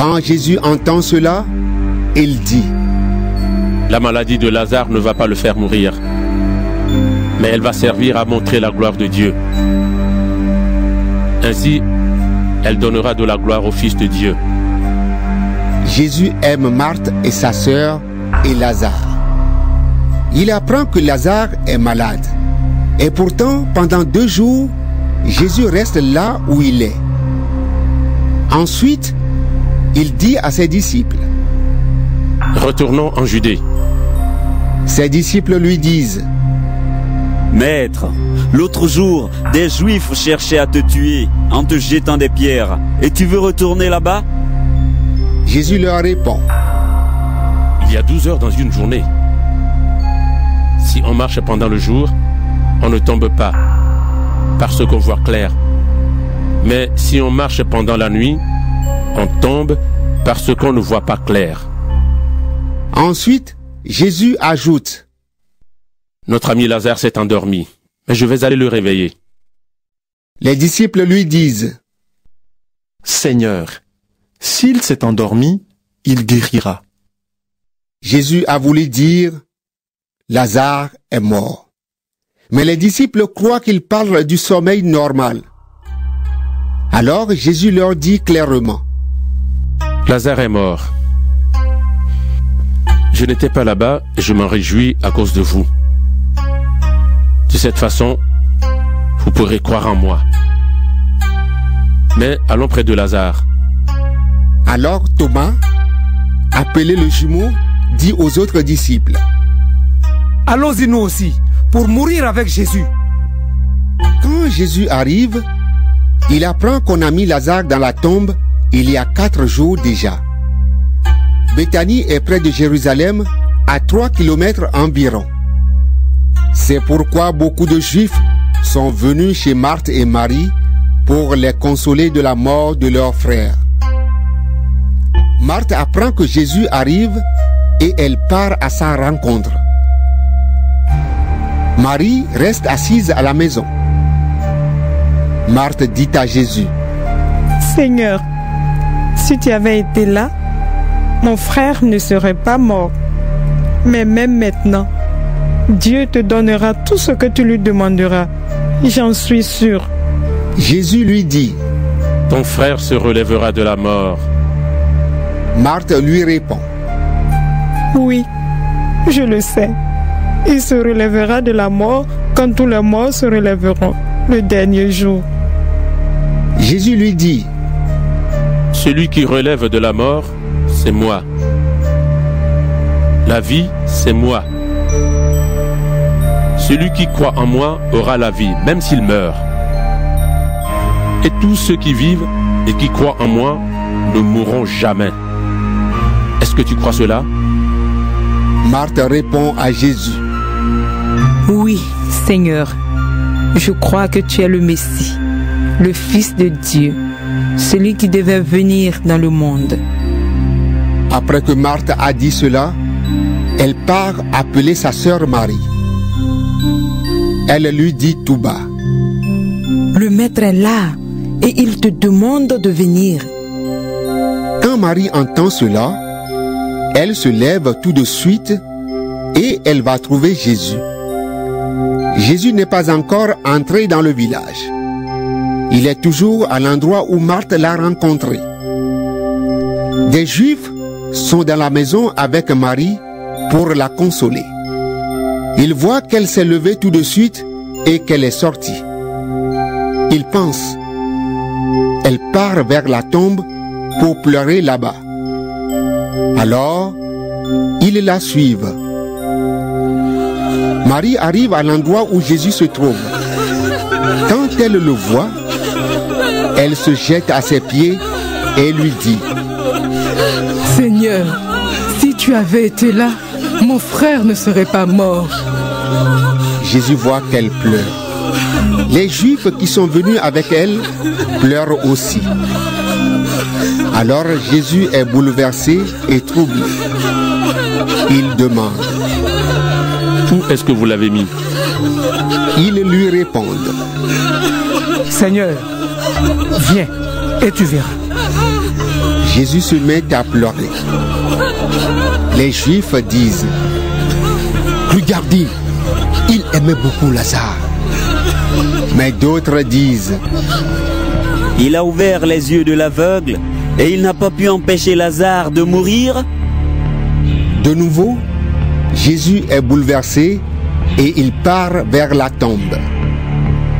Quand Jésus entend cela, il dit: La maladie de Lazare ne va pas le faire mourir, mais elle va servir à montrer la gloire de Dieu. Ainsi, elle donnera de la gloire au Fils de Dieu. Jésus aime Marthe et sa sœur et Lazare. Il apprend que Lazare est malade. Et pourtant, pendant 2 jours, Jésus reste là où il est. Ensuite, il dit à ses disciples: Retournons en Judée. Ses disciples lui disent: Maître, l'autre jour, des Juifs cherchaient à te tuer en te jetant des pierres. Et tu veux retourner là-bas? Jésus leur répond: Il y a 12 heures dans une journée. Si on marche pendant le jour, on ne tombe pas, parce qu'on voit clair. Mais si on marche pendant la nuit, on tombe parce qu'on ne voit pas clair. Ensuite, Jésus ajoute: Notre ami Lazare s'est endormi, mais je vais aller le réveiller. Les disciples lui disent: Seigneur, s'il s'est endormi, il guérira. Jésus a voulu dire: Lazare est mort. Mais les disciples croient qu'il parle du sommeil normal. Alors Jésus leur dit clairement: Lazare est mort. Je n'étais pas là-bas et je m'en réjouis à cause de vous. De cette façon, vous pourrez croire en moi. Mais allons près de Lazare. Alors Thomas, appelé le jumeau, dit aux autres disciples: Allons-y nous aussi, pour mourir avec Jésus. Quand Jésus arrive, il apprend qu'on a mis Lazare dans la tombe il y a 4 jours déjà. Béthanie est près de Jérusalem, à 3 kilomètres environ. C'est pourquoi beaucoup de Juifs sont venus chez Marthe et Marie pour les consoler de la mort de leur frère. Marthe apprend que Jésus arrive et elle part à sa rencontre. Marie reste assise à la maison. Marthe dit à Jésus: Seigneur, si tu avais été là, mon frère ne serait pas mort. Mais même maintenant, Dieu te donnera tout ce que tu lui demanderas. J'en suis sûr. Jésus lui dit: Ton frère se relèvera de la mort. Marthe lui répond: Oui, je le sais. Il se relèvera de la mort quand tous les morts se relèveront le dernier jour. Jésus lui dit: Celui qui relève de la mort, c'est moi. La vie, c'est moi. Celui qui croit en moi aura la vie, même s'il meurt. Et tous ceux qui vivent et qui croient en moi ne mourront jamais. Est-ce que tu crois cela? Marthe répond à Jésus: Oui, Seigneur, je crois que tu es le Messie, le Fils de Dieu, celui qui devait venir dans le monde. Après que Marthe a dit cela, elle part appeler sa sœur Marie. Elle lui dit tout bas: Le Maître est là et il te demande de venir. Quand Marie entend cela, elle se lève tout de suite et elle va trouver Jésus. Jésus n'est pas encore entré dans le village. Il est toujours à l'endroit où Marthe l'a rencontré. Des Juifs sont dans la maison avec Marie pour la consoler. Ils voient qu'elle s'est levée tout de suite et qu'elle est sortie. Ils pensent: elle part vers la tombe pour pleurer là-bas. Alors, ils la suivent. Marie arrive à l'endroit où Jésus se trouve. Quand elle le voit, elle se jette à ses pieds et lui dit: Seigneur, si tu avais été là, mon frère ne serait pas mort. Jésus voit qu'elle pleure. Les Juifs qui sont venus avec elle pleurent aussi. Alors Jésus est bouleversé et troublé. Il demande: Où est-ce que vous l'avez mis? Ils lui répondent: Seigneur, viens et tu verras. Jésus se met à pleurer. Les Juifs disent: regardez, il aimait beaucoup Lazare. Mais d'autres disent: il a ouvert les yeux de l'aveugle et il n'a pas pu empêcher Lazare de mourir. De nouveau, Jésus est bouleversé et il part vers la tombe.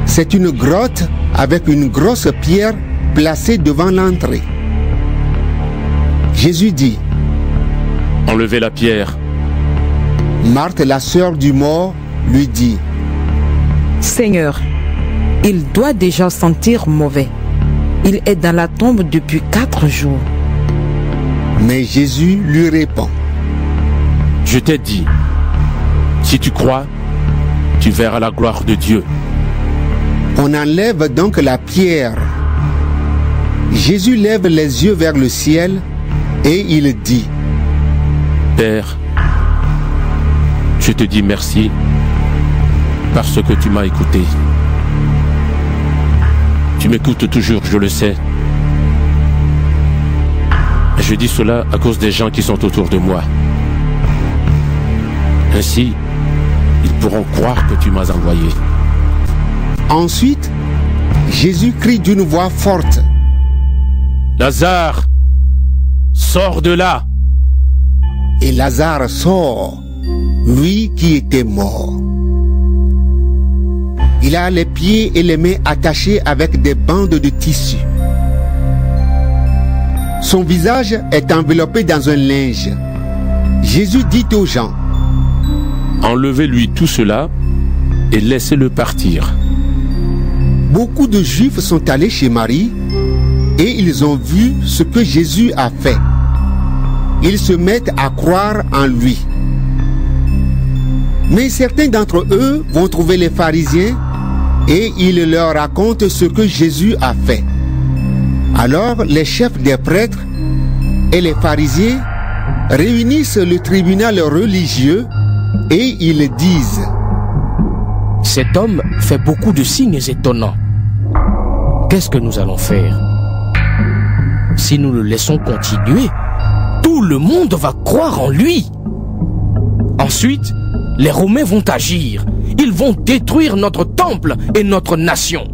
C'est une grotte avec une grosse pierre placée devant l'entrée. Jésus dit: enlevez la pierre. Marthe, la sœur du mort, lui dit: Seigneur, il doit déjà sentir mauvais. Il est dans la tombe depuis 4 jours. Mais Jésus lui répond: je t'ai dit, si tu crois, tu verras la gloire de Dieu. On enlève donc la pierre. Jésus lève les yeux vers le ciel et il dit: Père, je te dis merci parce que tu m'as écouté. Tu m'écoutes toujours, je le sais. Et je dis cela à cause des gens qui sont autour de moi. Ainsi, ils pourront croire que tu m'as envoyé. Ensuite, Jésus crie d'une voix forte: Lazare, sors de là! Et Lazare sort, lui qui était mort. Il a les pieds et les mains attachés avec des bandes de tissu. Son visage est enveloppé dans un linge. Jésus dit aux gens: enlevez-lui tout cela et laissez-le partir. Beaucoup de Juifs sont allés chez Marie et ils ont vu ce que Jésus a fait. Ils se mettent à croire en lui. Mais certains d'entre eux vont trouver les pharisiens et ils leur racontent ce que Jésus a fait. Alors les chefs des prêtres et les pharisiens réunissent le tribunal religieux et ils disent: cet homme fait beaucoup de signes étonnants. Qu'est-ce que nous allons faire? Si nous le laissons continuer, tout le monde va croire en lui. Ensuite, les Romains vont agir. Ils vont détruire notre temple et notre nation.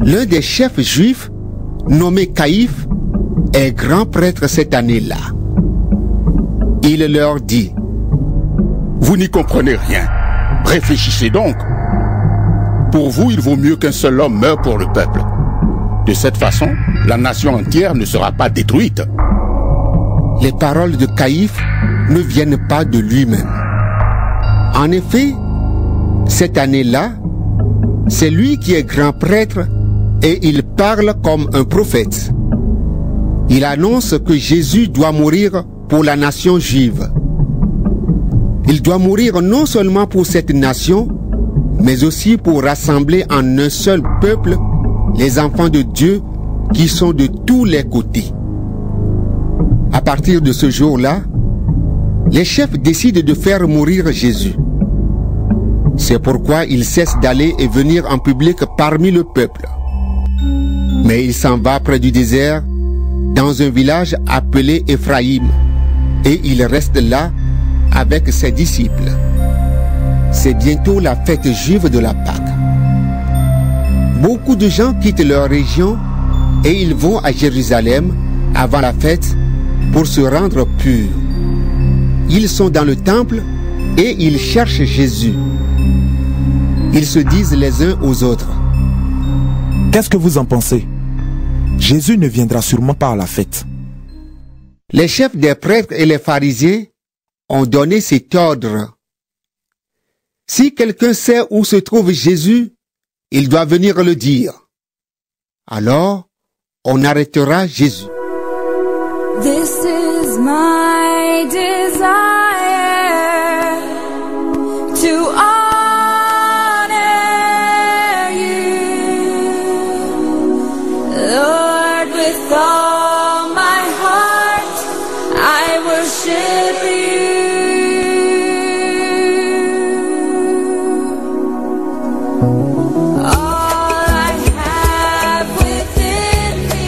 L'un des chefs juifs, nommé Caïphe, est grand prêtre cette année-là. Il leur dit: vous n'y comprenez rien. Réfléchissez donc. Pour vous, il vaut mieux qu'un seul homme meure pour le peuple. De cette façon, la nation entière ne sera pas détruite. Les paroles de Caïphe ne viennent pas de lui-même. En effet, cette année-là, c'est lui qui est grand prêtre et il parle comme un prophète. Il annonce que Jésus doit mourir pour la nation juive. Il doit mourir non seulement pour cette nation, mais aussi pour rassembler en un seul peuple les enfants de Dieu qui sont de tous les côtés. À partir de ce jour-là, les chefs décident de faire mourir Jésus. C'est pourquoi ils cessent d'aller et venir en public parmi le peuple. Mais il s'en va près du désert, dans un village appelé Éphraïm, et il reste là avec ses disciples. C'est bientôt la fête juive de la Pâque. Beaucoup de gens quittent leur région et ils vont à Jérusalem avant la fête pour se rendre purs. Ils sont dans le temple et ils cherchent Jésus. Ils se disent les uns aux autres: qu'est-ce que vous en pensez? Jésus ne viendra sûrement pas à la fête. Les chefs des prêtres et les pharisiens ont donné cet ordre: si quelqu'un sait où se trouve Jésus, il doit venir le dire. Alors, on arrêtera Jésus. This is my desire to honor you, Lord, with all my heart I worship you. All I have within me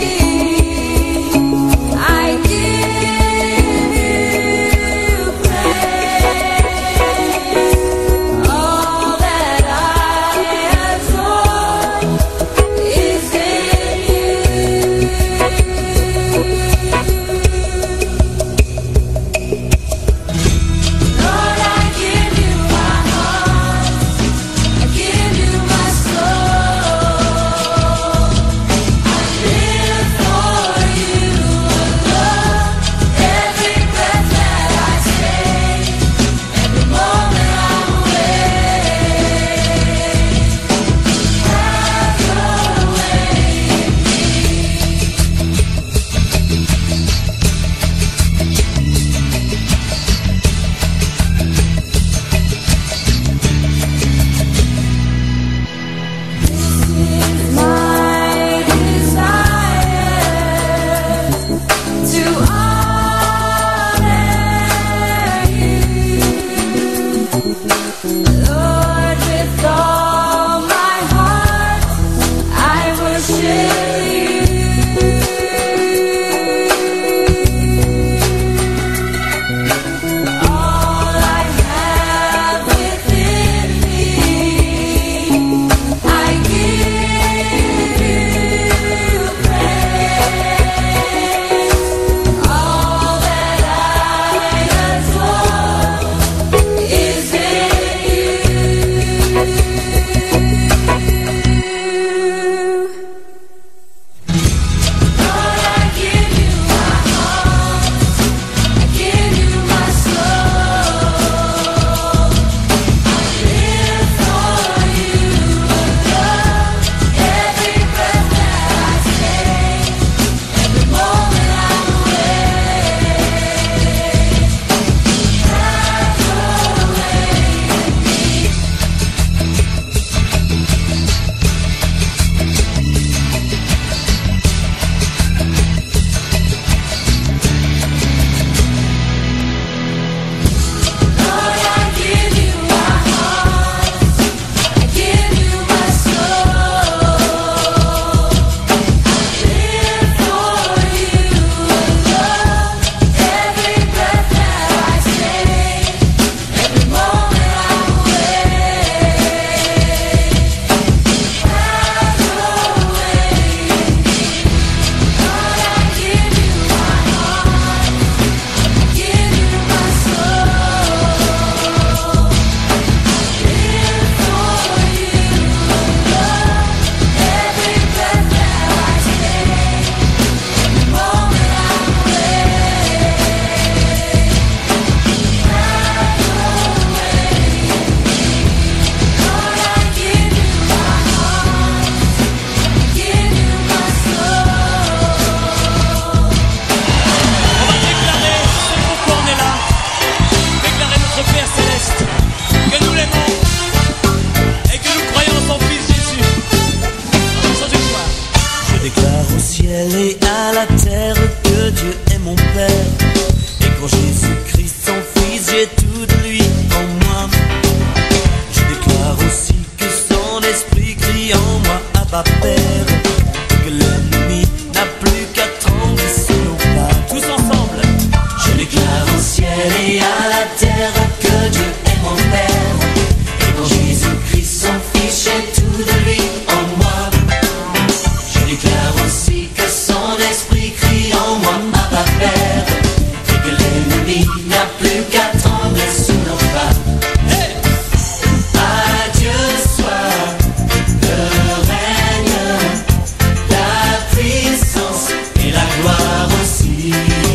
gloire aussi.